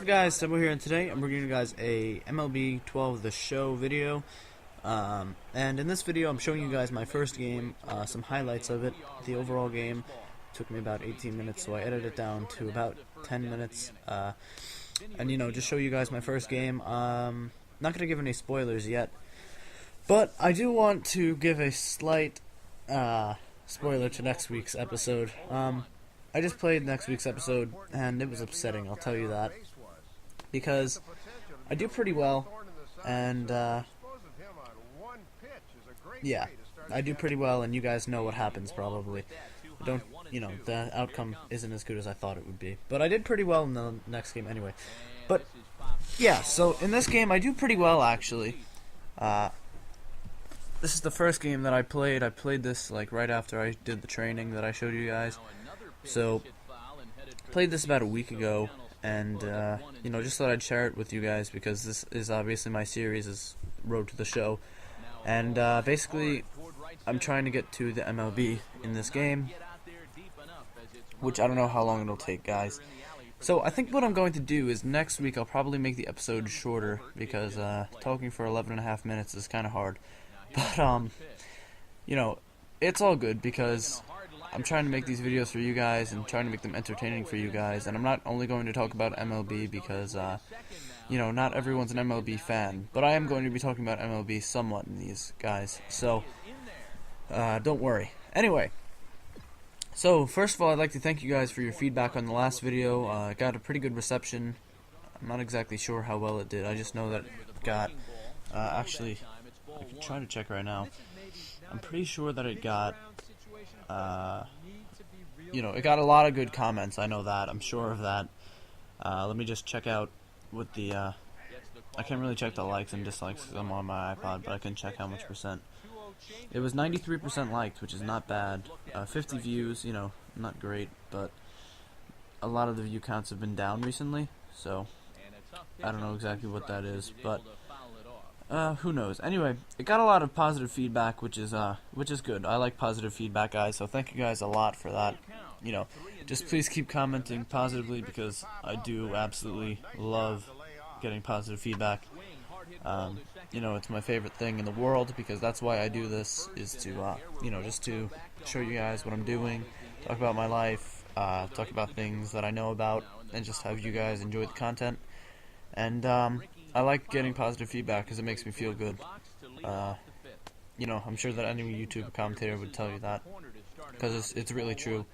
What's up guys, Sebo here, and today I'm bringing you guys a MLB 12 The Show video. And in this video I'm showing you guys my first game, some highlights of it. The overall game took me about 18 minutes, so I edited it down to about 10 minutes. And just show you guys my first game. Not going to give any spoilers yet, but I do want to give a slight spoiler to next week's episode. I just played next week's episode, and it was upsetting, I'll tell you that. Because I do pretty well, and, yeah, I do pretty well, and you guys know what happens, probably. The outcome isn't as good as I thought it would be. But I did pretty well in the next game anyway. But, yeah, so in this game, I do pretty well, actually. This is the first game that I played. I played this, right after I did the training that I showed you guys. So, played this about a week ago, and, just thought I'd share it with you guys, because this is obviously my series, is Road to the Show. And, basically, I'm trying to get to the MLB in this game, which I don't know how long it'll take, guys. So, I think what I'm going to do is next week I'll probably make the episode shorter, because, talking for 11.5 minutes is kind of hard. But, it's all good, because I'm trying to make these videos for you guys and trying to make them entertaining for you guys, and I'm not only going to talk about MLB because, not everyone's an MLB fan, but I am going to be talking about MLB somewhat in these, guys, so, don't worry. Anyway, so, first of all, I'd like to thank you guys for your feedback on the last video. It got a pretty good reception. I'm not exactly sure how well it did. I just know that it got, actually, I can try to check right now. I'm pretty sure that it got, it got a lot of good comments. I know that. I'm sure of that. Let me just check out what the, I can't really check the likes and dislikes because I'm on my iPod, but I can check how much percent. It was 93% liked, which is not bad. 50 views, not great, but a lot of the view counts have been down recently, so I don't know exactly what that is, but who knows? Anyway, it got a lot of positive feedback, which is good. I like positive feedback, guys, so thank you guys a lot for that. Just please keep commenting positively, because I do absolutely love getting positive feedback. It's my favorite thing in the world, because that's why I do this, is to, just to show you guys what I'm doing, talk about my life, talk about things that I know about, and just have you guys enjoy the content. And, I like getting positive feedback because it makes me feel good. I'm sure that any YouTube commentator would tell you that, because it's really true.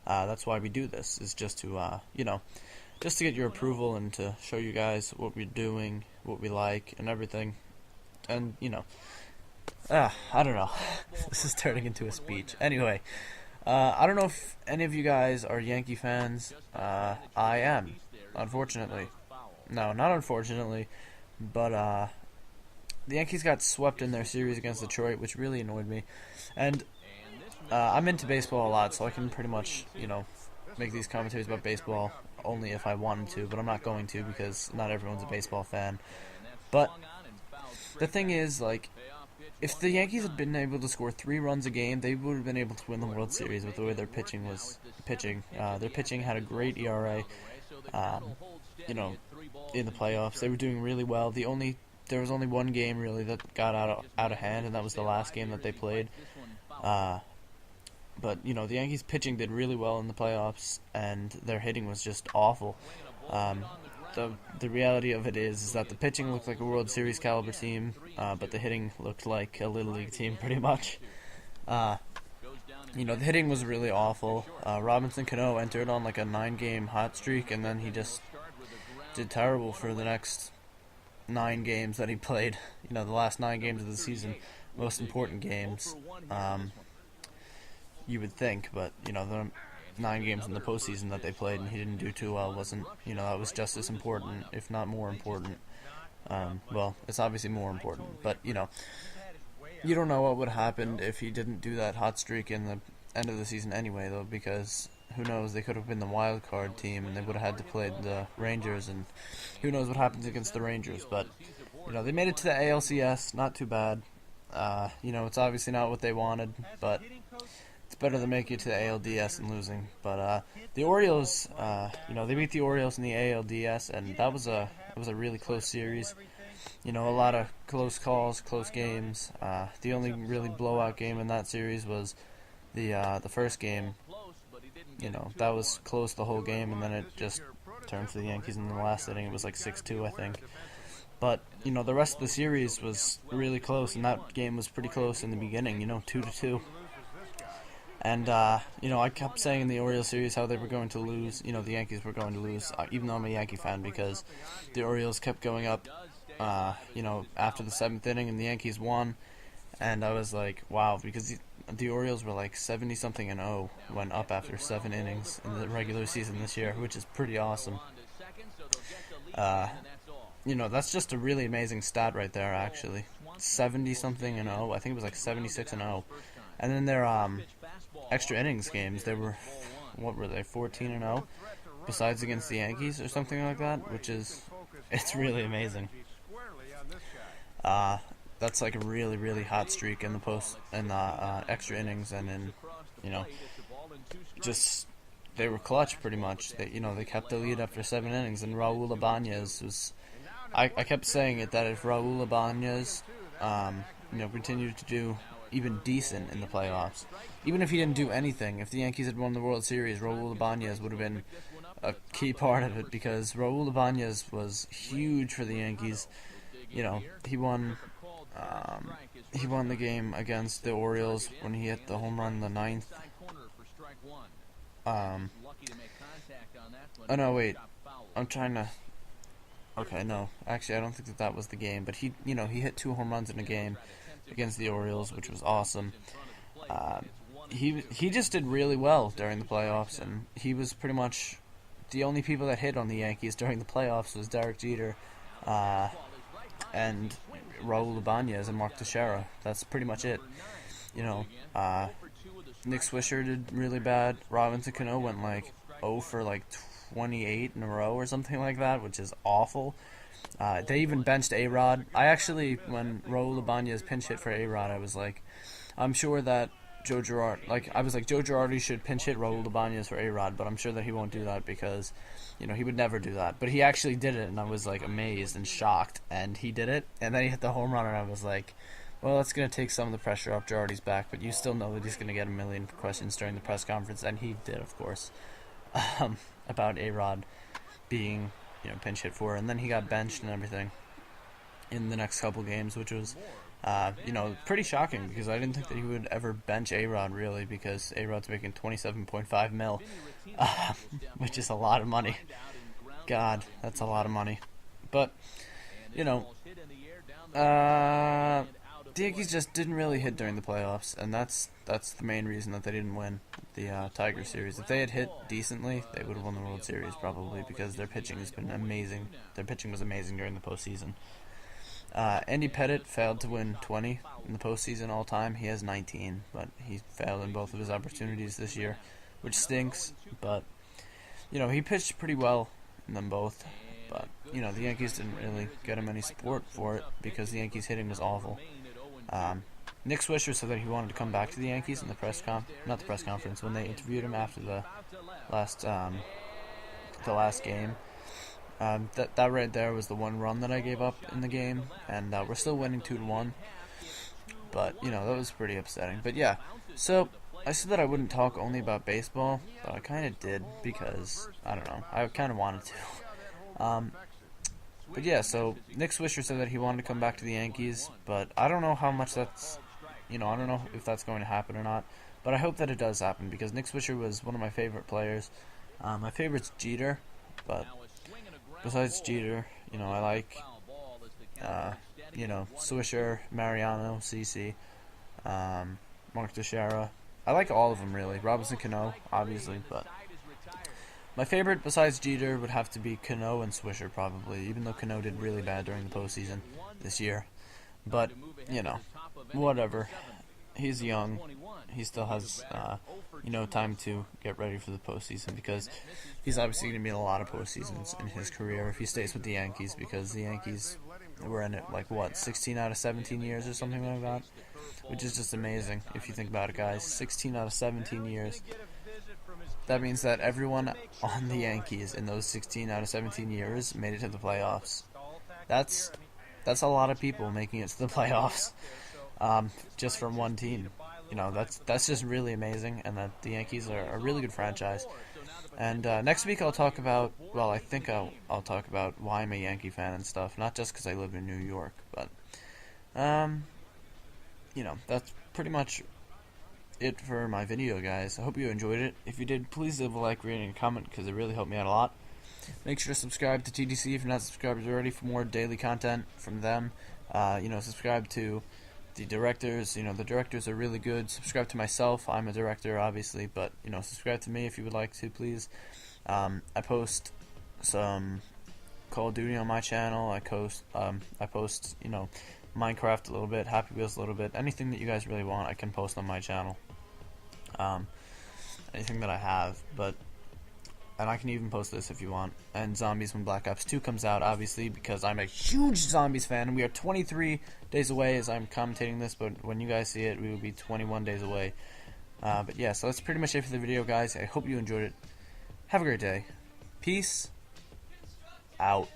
That's why we do this, is just to, just to get your approval and to show you guys what we're doing, what we like, and everything. And, I don't know. This is turning into a speech. Anyway, I don't know if any of you guys are Yankee fans. I am, unfortunately. No, not unfortunately, but the Yankees got swept in their series against Detroit, which really annoyed me. And I'm into baseball a lot, so I can pretty much, make these commentaries about baseball only if I wanted to, but I'm not going to, because not everyone's a baseball fan. But the thing is, if the Yankees had been able to score 3 runs a game, they would have been able to win the World Series with the way their pitching was pitching. Their pitching had a great ERA. In the playoffs, they were doing really well. There was only one game really that got out of hand, and that was the last game that they played. But the Yankees pitching did really well in the playoffs, and their hitting was just awful. The reality of it is that the pitching looked like a World Series caliber team, but the hitting looked like a Little League team pretty much. The hitting was really awful. Robinson Cano entered on a 9-game hot streak, and then he just did terrible for the next 9 games that he played. The last 9 games of the season, most important games, you would think, but the 9 games in the postseason that they played and he didn't do too well wasn't, that was just as important, if not more important. Well, it's obviously more important, but you don't know what would have happened if he didn't do that hot streak in the end of the season anyway, though, because who knows, they could have been the wild card team, and they would have had to play the Rangers, and who knows what happens against the Rangers. But they made it to the ALCS, not too bad. It's obviously not what they wanted, but it's better than making it to the ALDS and losing. But the Orioles, they beat the Orioles in the ALDS, and that was a really close series. A lot of close calls, close games. The only really blowout game in that series was the first game. That was close the whole game, and then it just turned for the Yankees in the last inning. It was like 6-2, I think. But, the rest of the series was really close, and that game was pretty close in the beginning, 2-2. And, I kept saying in the Orioles series how they were going to lose, the Yankees were going to lose, even though I'm a Yankee fan, because the Orioles kept going up, after the 7th inning, and the Yankees won. And I was like, wow, because the Orioles were like 70-something-0 when up after 7 innings in the regular season this year, which is pretty awesome. That's just a really amazing stat right there, actually. 70-something-0. I think it was like 76-0. And then their extra innings games, they were, 14-0? Besides against the Yankees or something like that, it's really amazing. That's like a really, really hot streak in the extra innings, and in, they were clutch pretty much. They kept the lead after 7 innings, and Raul Ibanez was. I kept saying it that if Raul Ibanez, continued to do even decent in the playoffs, even if he didn't do anything, if the Yankees had won the World Series, Raul Ibanez would have been a key part of it, because Raul Ibanez was huge for the Yankees. He won the game against the Orioles when he hit the home run in the 9th. Oh no, wait. I'm trying to. Okay, no. Actually, I don't think that was the game. But he hit 2 home runs in a game against the Orioles, which was awesome. He just did really well during the playoffs, and he was pretty much the only people that hit on the Yankees during the playoffs was Derek Jeter, and Raul Ibanez and Mark Teixeira. That's pretty much it. Nick Swisher did really bad. Robinson Cano went like 0 for like 28 in a row or something like that, which is awful. They even benched A-Rod. When Raul Ibanez pinch hit for A-Rod, I was like, I'm sure that Joe Girardi should pinch hit Raul Ibanez for A-Rod, but I'm sure that he won't do that because, he would never do that. But he actually did it, and I was like amazed and shocked, and he did it, and then he hit the home run, and I was like, well, that's going to take some of the pressure off Girardi's back, but you still know that he's going to get a million questions during the press conference, and he did, of course, about A-Rod being, pinch hit for, and then he got benched and everything in the next couple games, which was, pretty shocking, because I didn't think that he would ever bench A-Rod, really, because A-Rod's making $27.5 million, which is a lot of money. God, that's a lot of money. But, the Yankees just didn't really hit during the playoffs, and that's the main reason that they didn't win the Tigers series. If they had hit decently, they would have won the World Series probably, because their pitching has been amazing. Their pitching was amazing during the postseason. Andy Pettitte failed to win 20 in the postseason all time. He has 19, but he failed in both of his opportunities this year, which stinks. But he pitched pretty well in them both. But the Yankees didn't really get him any support for it because the Yankees hitting was awful. Nick Swisher said that he wanted to come back to the Yankees in the not the press conference, when they interviewed him after the last game. That right there was the one run that I gave up in the game, and we're still winning 2-1. But that was pretty upsetting. But yeah, so I said that I wouldn't talk only about baseball, but I kind of did because I don't know, I kind of wanted to. But yeah, so Nick Swisher said that he wanted to come back to the Yankees, but I don't know how much that's, I don't know if that's going to happen or not, but I hope that it does happen, because Nick Swisher was one of my favorite players. My favorite's Jeter, but besides Jeter, I like, Swisher, Mariano, CC, Mark Teixeira. I like all of them, really. Robinson Cano, obviously, but my favorite besides Jeter would have to be Cano and Swisher, probably, even though Cano did really bad during the postseason this year. But, whatever. He's young. He still has, time to get ready for the postseason, because he's obviously going to be in a lot of postseasons in his career if he stays with the Yankees, because the Yankees, we're in it like what, 16 out of 17 years or something like that, which is just amazing if you think about it, guys. 16 out of 17 years. That means that everyone on the Yankees in those 16 out of 17 years made it to the playoffs. That's a lot of people making it to the playoffs, just from one team. You know, that's just really amazing, and that the Yankees are a really good franchise. And next week I'll talk about, well, I think I'll talk about why I'm a Yankee fan and stuff, not just because I live in New York, but you know, that's pretty much it for my video, guys. I hope you enjoyed it. If you did, please leave a like, rating, and comment, because it really helped me out a lot. Make sure to subscribe to TDC if you're not subscribed already for more daily content from them. You know, subscribe to the directors. You know, the directors are really good. Subscribe to myself. I'm a director, obviously, but you know, subscribe to me if you would like to, please. I post some Call of Duty on my channel. I post, you know, Minecraft a little bit, Happy Wheels a little bit. Anything that you guys really want, I can post on my channel. Anything that I have, and I can even post this if you want. And Zombies when Black Ops 2 comes out, obviously, because I'm a huge Zombies fan, and we are 23 days away as I'm commentating this, but when you guys see it, we will be 21 days away. But yeah, so that's pretty much it for the video, guys. I hope you enjoyed it. Have a great day. Peace out.